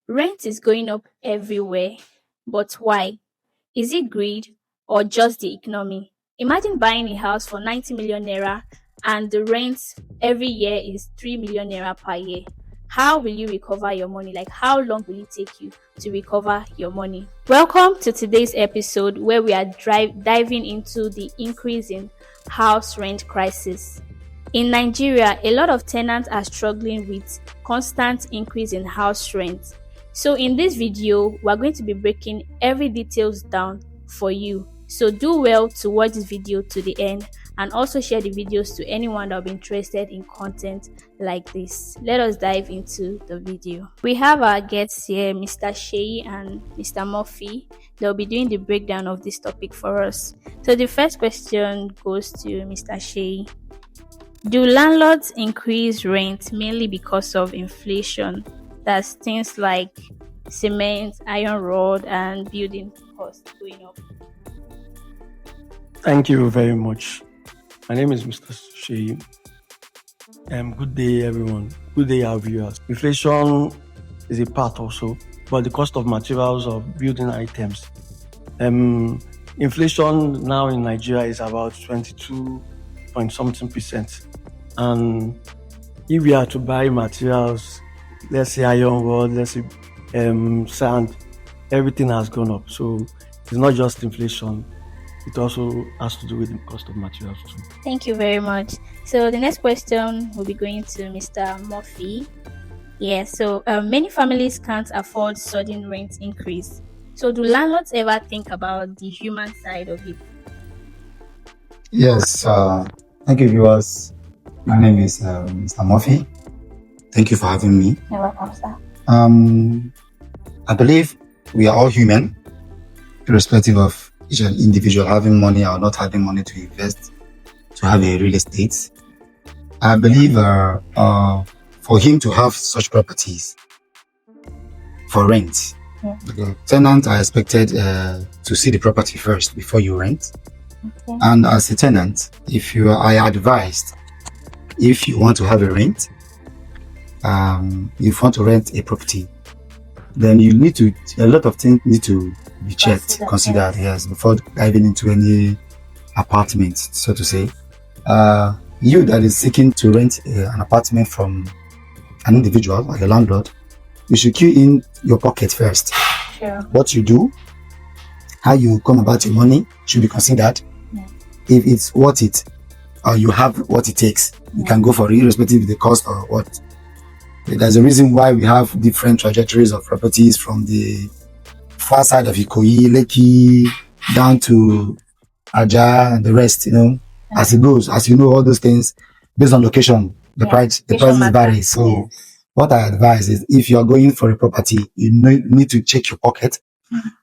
Rent is going up everywhere, but why? Is it greed or just the economy? Imagine buying a house for 90 million naira and the rent every year is 3 million naira per year. How will you recover your money? Like, how long will it take you to recover your money? Welcome to today's episode where we are diving into the increase in house rent crisis. In Nigeria, a lot of tenants are struggling with constant increase in house rent. So in this video, we're going to be breaking every details down for you. So do well to watch this video to the end and also share the videos to anyone that will be interested in content like this. Let us dive into the video. We have our guests here, Mr. Sheyi and Mr. Murphy. They'll be doing the breakdown of this topic for us. So the first question goes to Mr. Sheyi. Do landlords increase rent mainly because of inflation? That's things like cement, iron rod, and building costs going up. Thank you very much. My name is Mr. Sheyi. Good day, everyone. Good day, our viewers. Inflation is a part also, but the cost of materials of building items. Inflation now in Nigeria is about 22 point something percent. And if we are to buy materials, let's say iron rod, let's say sand, everything has gone up. So it's not just inflation, it also has to do with the cost of materials too. Thank you very much. So the next question will be going to Mr. Murphy. So many families can't afford sudden rent increase. So do landlords ever think about the human side of it? Yes, thank you, viewers. My name is Mr. Murphy. Thank you for having me. You're welcome, sir. I believe we are all human, irrespective of each individual having money or not having money to invest, to have a real estate. I believe for him to have such properties for rent, the tenants are expected to see the property first before you rent. Okay. And as a tenant, if you are advised, if you want to have a rent, if you want to rent a property, then you need to, a lot of things need to be checked, considered, yes, before diving into any apartment, so to say. You that is seeking to rent an apartment from an individual, like a landlord, you should key in your pocket first. Sure. What you do, how you come about your money should be considered. Yeah. If it's worth it, or you have what it takes, you can go for it, irrespective of the cost or what. There's a reason why we have different trajectories of properties from the far side of Ikoyi, Lekki, down to Aja and the rest, as it goes. As you know, all those things, based on location, the prices vary. So what I advise is, if you're going for a property, you need to check your pocket,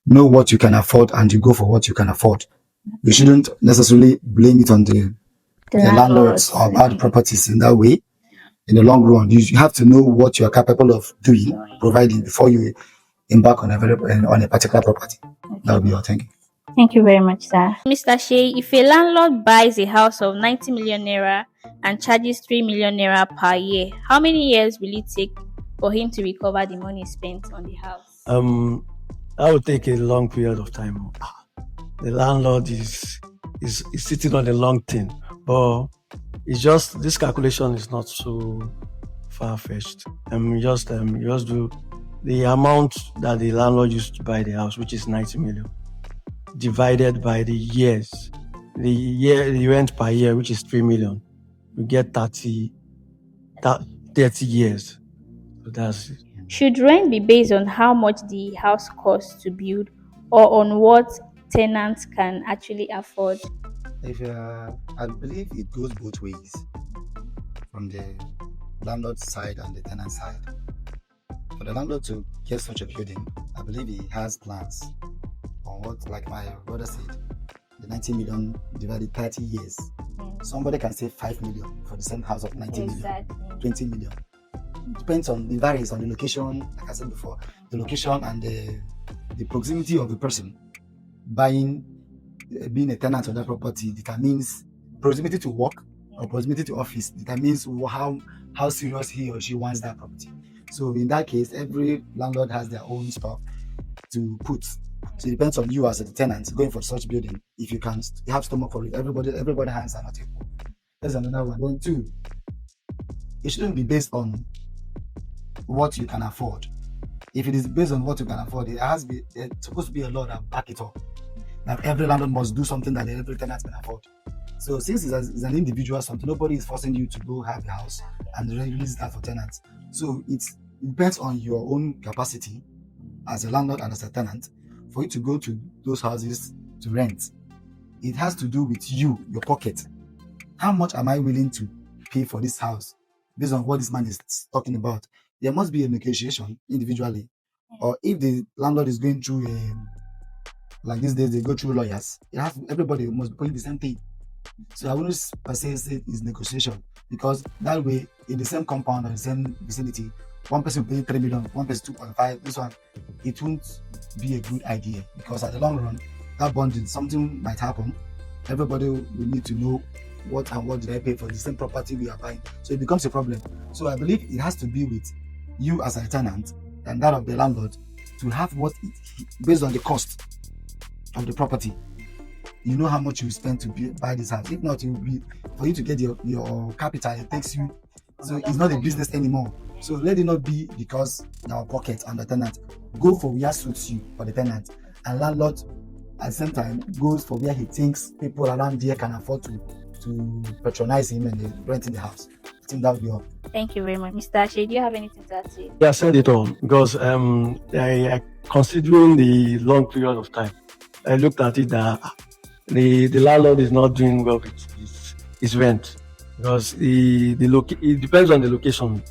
know what you can afford, and you go for what you can afford. You shouldn't necessarily blame it on the landlords or bad properties in that way. In the long run, you have to know what you are capable of doing, providing, before you embark on a particular property. Okay. That would be all. Thank you. Thank you very much, sir. Mr. Sheyi, if a landlord buys a house of 90 million naira and charges 3 million naira per year, how many years will it take for him to recover the money spent on the house? That would take a long period of time. The landlord is sitting on a long thing, but it's just, this calculation is not so far-fetched. You just do the amount that the landlord used to buy the house, which is 90 million, divided by the years. The rent per year, which is 3 million, you get 30 years. So that's it. Should rent be based on how much the house costs to build, or on what tenants can actually afford? I believe it goes both ways, from the landlord side and the tenant side. For the landlord to get such a building, I believe he has plans on what, like my brother said, the 90 million divided 30 years. Somebody can save 5 million for the same house of 90 million, 20 million. It depends on, it varies on the location, like I said before, the location and the proximity of the person buying, being a tenant on that property determines proximity to work or proximity to office, determines how serious he or she wants that property. So in that case, every landlord has their own stuff to put. So it depends on you as a tenant going for such building. If you can you have stomach for it, everybody hands are not equal. That's another one. Then two, it shouldn't be based on what you can afford. If it is based on what you can afford, there's supposed to be a law that back it up. That every landlord must do something that every tenant can afford. So since it's an individual something, nobody is forcing you to go have a house and release that for tenants. So it depends on your own capacity as a landlord and as a tenant for you to go to those houses to rent. It has to do with you, your pocket. How much am I willing to pay for this house based on what this man is talking about? There must be a negotiation individually. Or if the landlord is going through like these days they go through lawyers, everybody must be paying the same thing. So I wouldn't per se say it's negotiation, because that way in the same compound or the same vicinity, one person will pay 3 million, one person 2.5, this one, it won't be a good idea, because at the long run, that bonding, something might happen. Everybody will need to know what did I pay for the same property we are buying. So it becomes a problem. So I believe it has to be with you as a tenant and that of the landlord to have based on the cost of the property. You know how much you spend to buy this house. If not, it will be for you to get your capital. It takes you, so it's not a business anymore. So let it not be because our pocket and the tenant. Go for where suits you for the tenant, and landlord at the same time goes for where he thinks people around there can afford to patronize him and renting the house. I think that would be all. Thank you very much, Mr. Ashe. Do you have anything to add to it? Yeah, I said it all because considering the long period of time, I looked at it that the landlord is not doing well with his rent, because it depends on the location.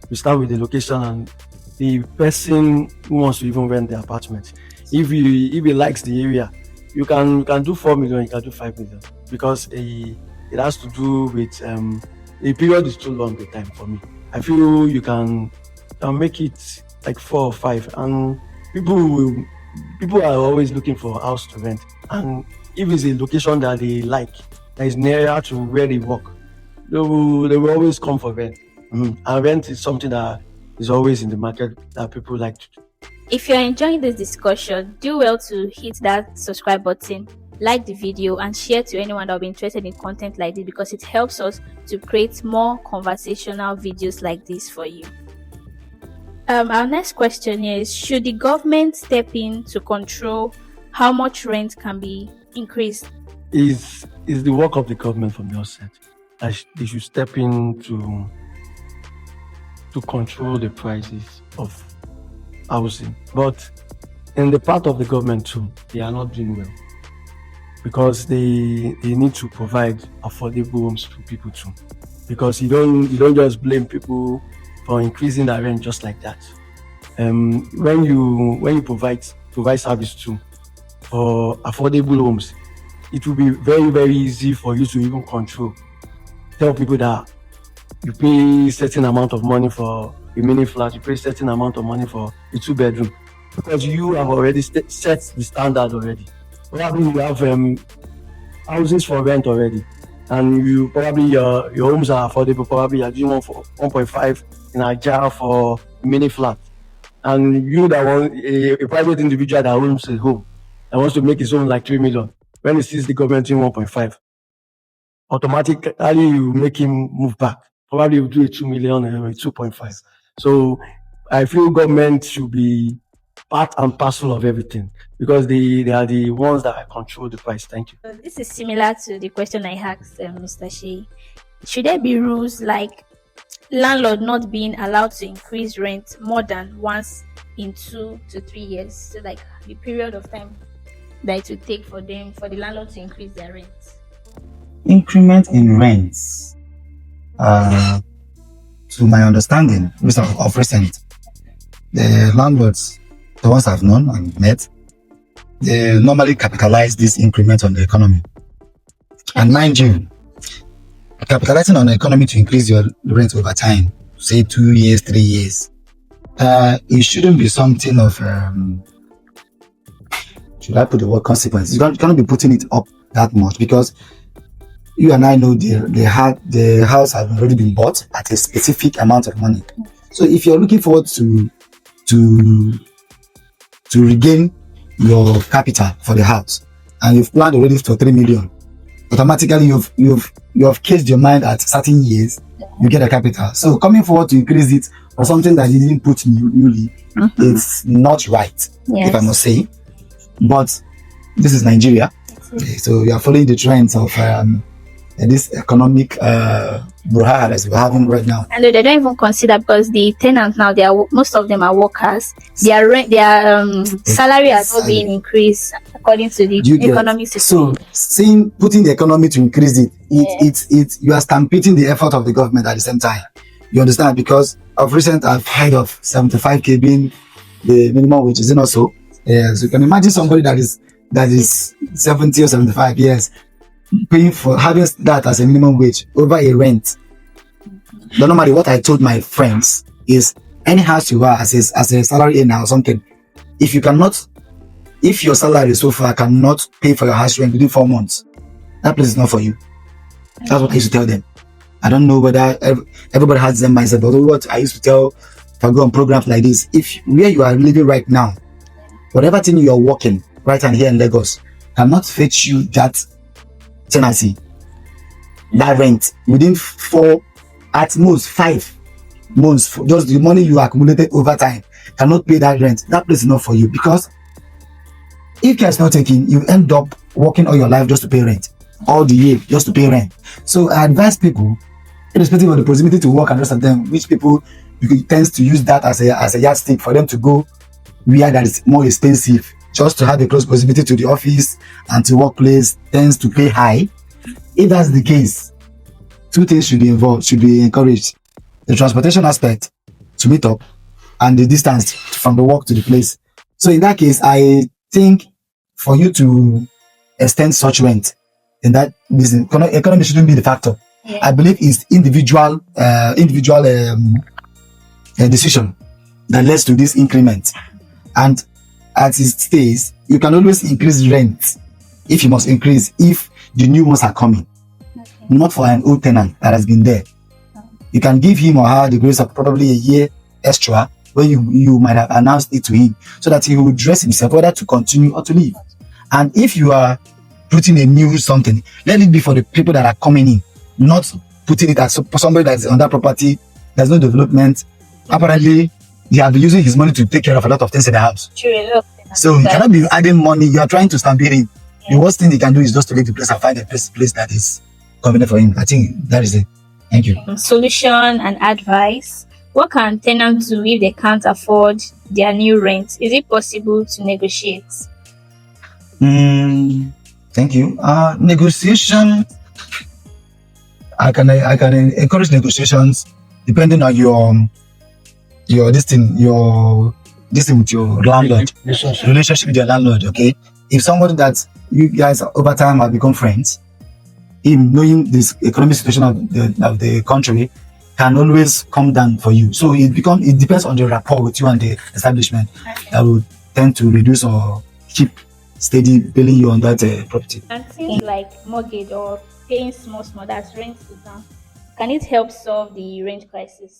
We start with the location and the person who wants to even rent the apartment. If he likes the area, you can do 4 million, you can do 5 million, because it has to do with the period is too long the time for me. I feel you can make it like 4 or 5, and people are always looking for a house to rent, and if it's a location that they like, that is nearer to where they work, they will always come for rent. And rent is something that is always in the market that people like to do. If you're enjoying this discussion, do well to hit that subscribe button, like the video, and share to anyone that will be interested in content like this, because it helps us to create more conversational videos like this for you. Our next question is, should the government step in to control how much rent can be increased? Is the work of the government from the outset. They should step in to control the prices of housing. But in the part of the government too, they are not doing well, because they need to provide affordable homes for people too. Because you don't just blame people for increasing their rent just like that. When you provide service too for affordable homes, it will be very, very easy for you to even tell people that you pay certain amount of money for a mini flat, you pay certain amount of money for a 2-bedroom, because you have already set the standard already. Probably you have houses for rent already, and you probably your homes are affordable. Probably you're doing 1.5 in Nigeria for a mini flat, and you that want a private individual that owns a home that wants to make his own like 3 million, when he sees the government doing 1.5, automatically you make him move back. Probably you do a 2 million or a 2.5. So I feel government should be part and parcel of everything, because they are the ones that control the price. Thank you. So this is similar to the question I asked Mr. Shea. Should there be rules like landlord not being allowed to increase rent more than once in 2 to 3 years? So like the period of time that it would take for the landlord to increase their rent. Increment in rents, to my understanding, of recent, the landlords, the ones I've known and met, they normally capitalize this increment on the economy. And mind you, capitalizing on the economy to increase your rent over time, say 2 years, 3 years, it shouldn't be something of, should I put the word consequence? You cannot be putting it up that much, because you and I know the house has already been bought at a specific amount of money. So if you're looking forward to to regain your capital for the house, and you've planned already for 3 million, automatically you've cased your mind at certain years, you get a capital. So coming forward to increase it for something that you didn't put newly, it's not right, if I must say. But this is Nigeria, so you are following the trends of this economic brouhaha that we're having right now. And they don't even consider, because the tenants now, most of them are workers. Their salary has not been increased according to the economic situation. So putting the economy to increase it, you are stampeding the effort of the government at the same time. You understand? Because of recent I've heard of 75k being the minimum wage, is it not so? Yes, you can imagine somebody that is 70 or 75 years paying for having that as a minimum wage over a rent. But normally what I told my friends is, any house you are as a salary earner or something, if your salary so far cannot pay for your house rent within 4 months, that place is not for you. That's what I used to tell them. I don't know whether everybody has their mindset, but what I used to tell, if I go on programs like this, if where you are living right now, whatever thing you are working right and here in Lagos cannot fetch you that tenancy, that rent within 4, at most 5 months, just the money you accumulated over time cannot pay that rent, that place is not for you. Because if care is not taken, you end up working all your life just to pay rent, all the year just to pay rent. So I advise people, irrespective of the proximity to work and rest of them, which people tends to use that as a yardstick for them to go where that is more expensive, just to have a close proximity to the office and to workplace, tends to pay high. If that's the case, 2 things should be encouraged: the transportation aspect to meet up, and the distance from the work to the place. So in that case, I think for you to extend such rent in that business, economy shouldn't be the factor. I believe it's individual decision that leads to this increment. And as it stays, you can always increase rent if you must increase, if the new ones are coming. Not for an old tenant that has been there. You can give him or her the grace of probably a year extra when you might have announced it to him, so that he will dress himself whether to continue or to leave. And if you are putting a new something, let it be for the people that are coming in, not putting it as somebody that is on that property. There's no development. Apparently, they have been using his money to take care of a lot of things in the house. So you cannot be adding money. You are trying to stampede in. The worst thing he can do is just to leave the place and find a place that is convenient for him. I think that is it. Thank you. Solution and advice. What can tenants do if they can't afford their new rent? Is it possible to negotiate? Thank you. Negotiation. I can encourage negotiations depending on your this thing with your landlord, relationship with your landlord. Okay, if somebody that you guys over time have become friends, him knowing this economic situation of the country can always come down for you. So it depends on the rapport with you and the establishment that will tend to reduce or keep steady billing you on that property. And things like mortgage or paying small, that's rent down. Can it help solve the rent crisis?